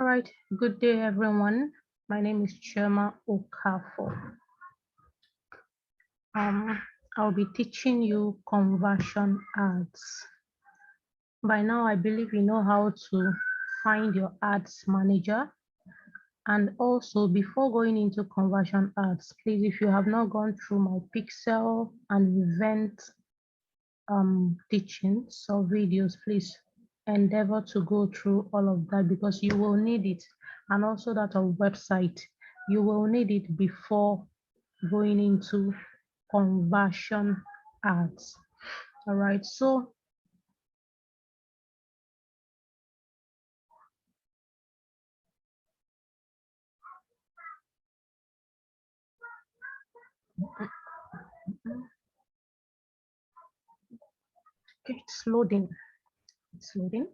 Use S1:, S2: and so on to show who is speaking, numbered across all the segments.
S1: All right, good day, everyone. My name is Chema Okafor. I'll be teaching you conversion ads. By now, I believe you know how to find your ads manager. And also, before going into conversion ads, please, if you have not gone through my pixel and event teachings or videos, please endeavor to go through all of that because you will need it, and also that of website you will need it before going into conversion ads. All right, so okay, it's loading. It's loading.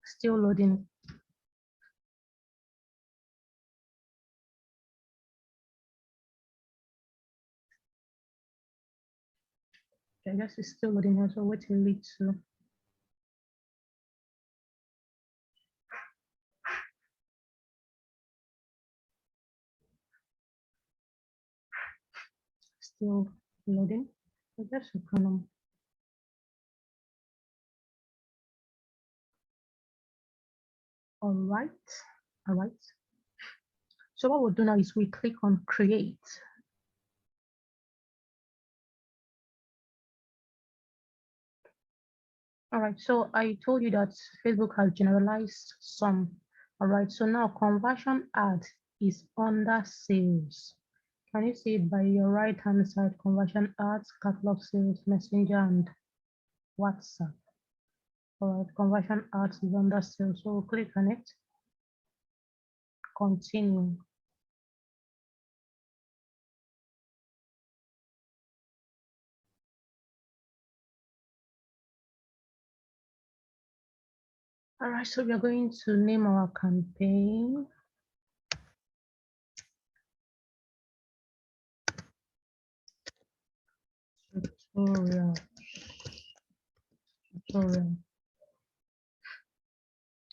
S1: Still loading. I guess it's still loading here, so wait till it to still loading. I guess you can all right. All right. So what we'll do now is we click on create. All right, so I told you that Facebook has generalized some. All right, so now conversion ad is under sales. Can you see it by your right hand side? Conversion ads, catalog sales, messenger, and WhatsApp. All right, conversion ads is under sales. So we'll click on it. Continue. All right, so we are going to name our campaign. Tutorial. Tutorial.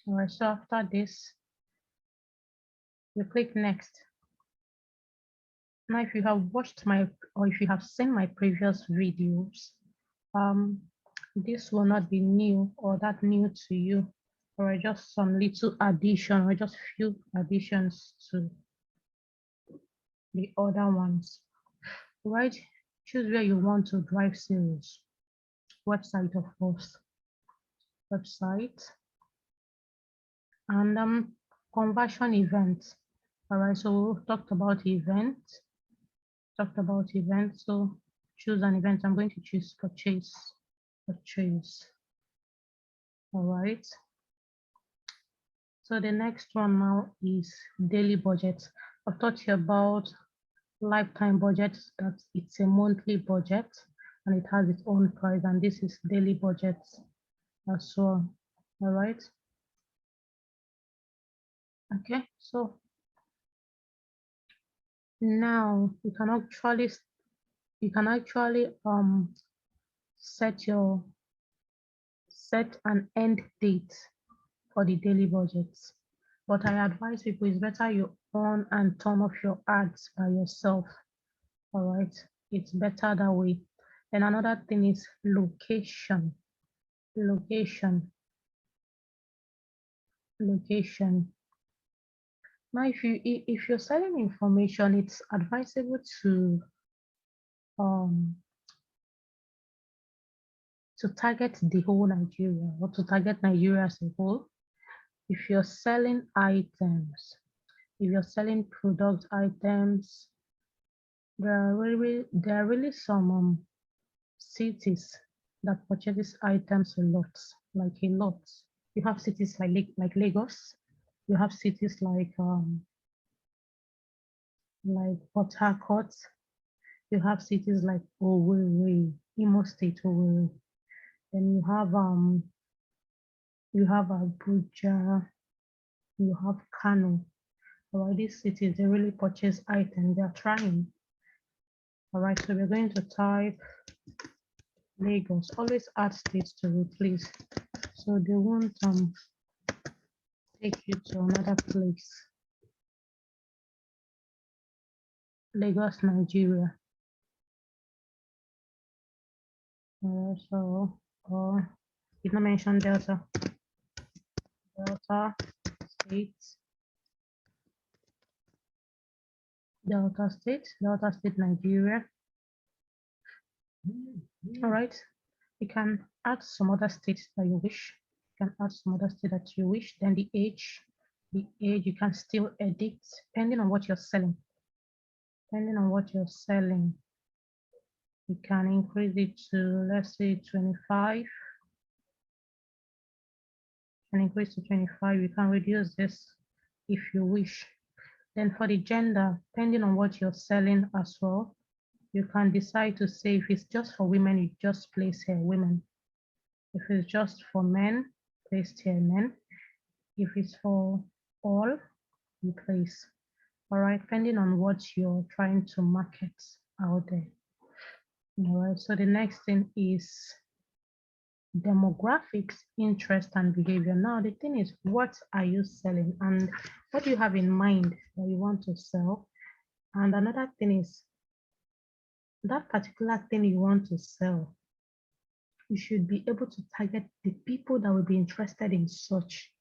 S1: All right, so after this, you click next. Now, if you have watched my, or if you have seen my previous videos, this will not be new or that new to you, or just some little addition or just few additions to the other ones. Right? Choose where you want to drive sales. Website, of course. Website. And conversion event. All right, so we talked about event. So choose an event. I'm going to choose purchase. All right, so the next one now is daily budget. I've taught you about lifetime budget, that it's a monthly budget and it has its own price, and this is daily budget as well. All right, okay, so now you can actually set an end date for the daily budgets. But I advise people it's better you on and turn off your ads by yourself. All right, it's better that way. And another thing is location. Location. Now, if you're selling information, it's advisable to target the whole Nigeria, or to target Nigeria as a whole. If you're selling items, if you're selling product items, there are really some cities that purchases items a lot, like a lot. You have cities like Lagos. You have cities like Port Harcourt. You have cities like Owerri, Imo State, Owerri. Then you have Abuja. You have Kano. All right, these cities, they really purchase items. They are trying. All right, so we're going to type Lagos. Always add states to replace. So they won't take you to another place. Lagos, Nigeria. So, did not mention Delta. Delta State. Delta State. Delta State, Nigeria. All right. You can add some other states that you wish. You can add some other state that you wish. Then the age you can still edit depending on what you're selling. Depending on what you're selling, you can increase it to, let's say, 25. You can increase to 25. You can reduce this if you wish. Then for the gender, depending on what you're selling as well, you can decide to say if it's just for women, you just place here women. If it's just for men, place here men. If it's for all, you place. All right, depending on what you're trying to market out there. All right, so the next thing is demographics, interest, and behavior. Now, the thing is, what are you selling and what do you have in mind that you want to sell? And another thing is that particular thing you want to sell, you should be able to target the people that will be interested in such.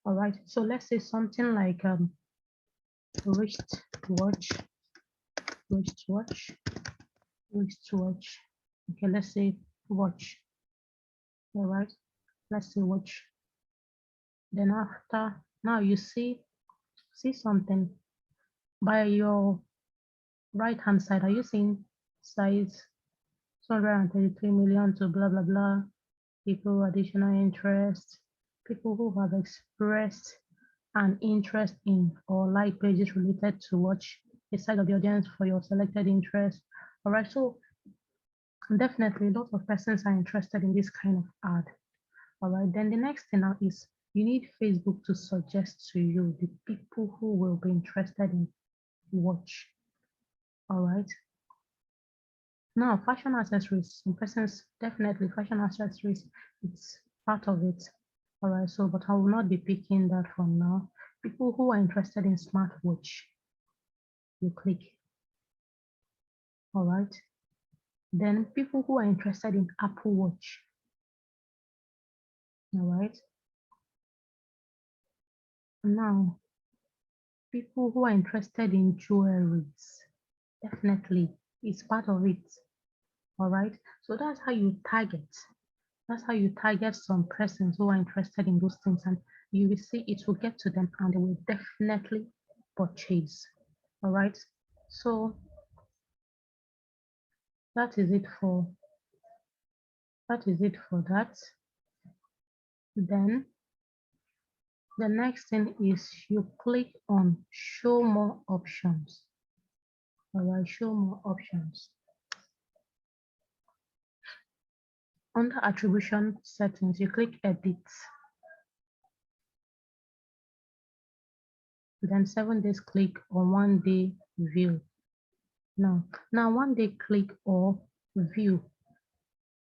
S1: All right, so let's say something like wristwatch, wristwatch, wristwatch. Okay, let's say watch. All right, let's say watch. Then after, now you see something by your right hand side. Are you seeing size 233 million to blah blah blah people, additional interest, people who have expressed an interest in or like pages related to watch the side of the audience for your selected interest. All right, so definitely lots of persons are interested in this kind of ad. All right, then the next thing now is you need Facebook to suggest to you the people who will be interested in watch. All right. Now, fashion accessories, some persons definitely fashion accessories, it's part of it. All right, so but I will not be picking that from now. People who are interested in smartwatch, you click. All right. Then people who are interested in Apple Watch. All right. Now, people who are interested in jewelries, definitely it's part of it. All right. So that's how you target. That's how you target some persons who are interested in those things, and you will see it will get to them and they will definitely purchase. All right. So that is it for that. Then the next thing is you click on show more options. All right, show more options. Under attribution settings, you click edit. Then 7 days click or 1 day view. Now 1 day click or view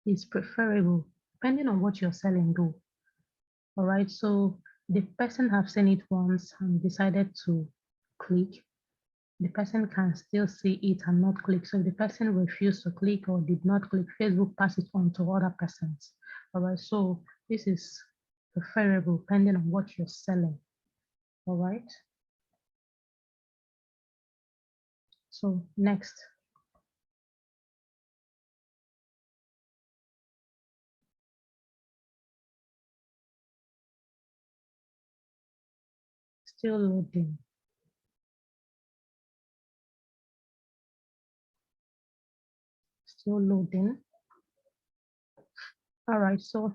S1: is preferable depending on what you're selling though. All right, so the person have seen it once and decided to click, the person can still see it and not click. So if the person refused to click or did not click, Facebook pass it on to other persons. All right, so this is preferable depending on what you're selling. All right, so next. Still loading. Still loading. All right, so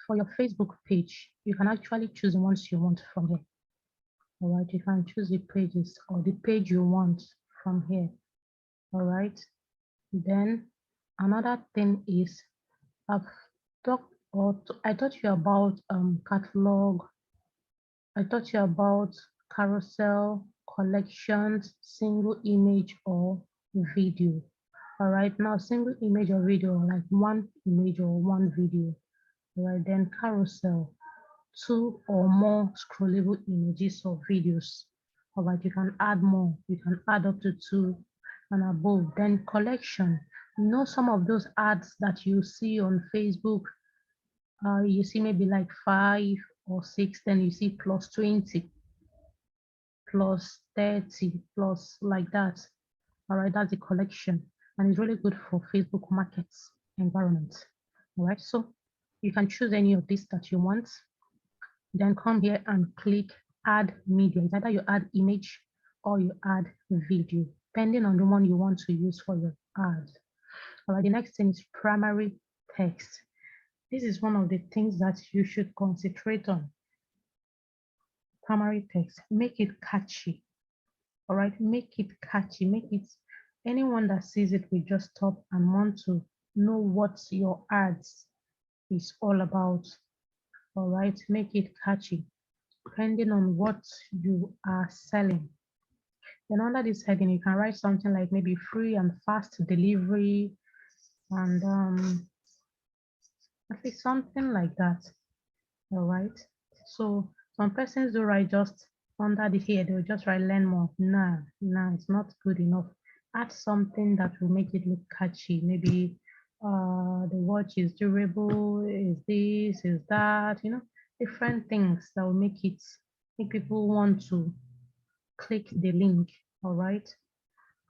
S1: for your Facebook page, you can actually choose the ones you want from here. All right, you can choose the pages or the page you want from here. All right, then another thing is I've talked or I taught you about catalog I taught you about carousel, collections, single image or video. All right, now single image or video, like one image or one video. All right, then carousel, two or more scrollable images or videos. All right, you can add more, you can add up to two and above. Then collection, you know, some of those ads that you see on Facebook, you see maybe like 5 or 6, then you see plus 20, plus 30, plus like that. All right, that's a collection, and it's really good for Facebook markets environment. All right, so you can choose any of these that you want. Then come here and click add media. It's either you add image or you add video, depending on the one you want to use for your ad. All right, the next thing is primary text. This is one of the things that you should concentrate on. Primary text, make it catchy. All right, make it catchy, make it, anyone that sees it will just stop and want to know what your ads is all about. All right, make it catchy, depending on what you are selling. Then under this heading, you can write something like maybe free and fast delivery, and at least something like that. All right. So some persons do write just under the head, they'll just write learn more. Nah, it's not good enough. Add something that will make it look catchy. Maybe the watch is durable, is this, is that, you know, different things that will make people want to click the link. All right.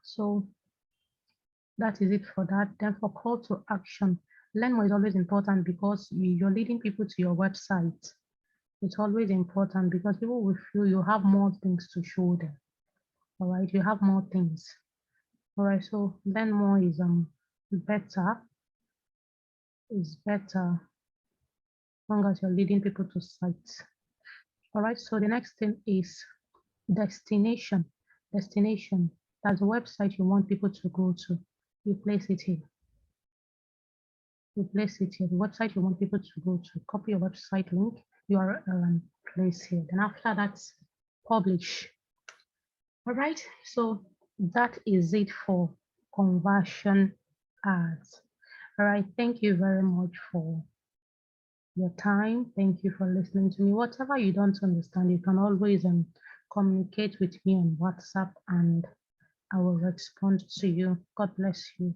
S1: So that is it for that. Then for call to action, learn more is always important because you're leading people to your website. It's always important because people will feel you have more things to show them. All right, you have more things. All right, so learn more is better, as long as you're leading people to sites. All right, so the next thing is destination. Destination, that's the website you want people to go to. You place it here. You place it here. The website you want people to go to. Copy your website link, URL, and place here. Then after that, publish. All right, so that is it for conversion ads. All right, thank you very much for your time. Thank you for listening to me. Whatever you don't understand, you can always communicate with me on WhatsApp and I will respond to you. God bless you.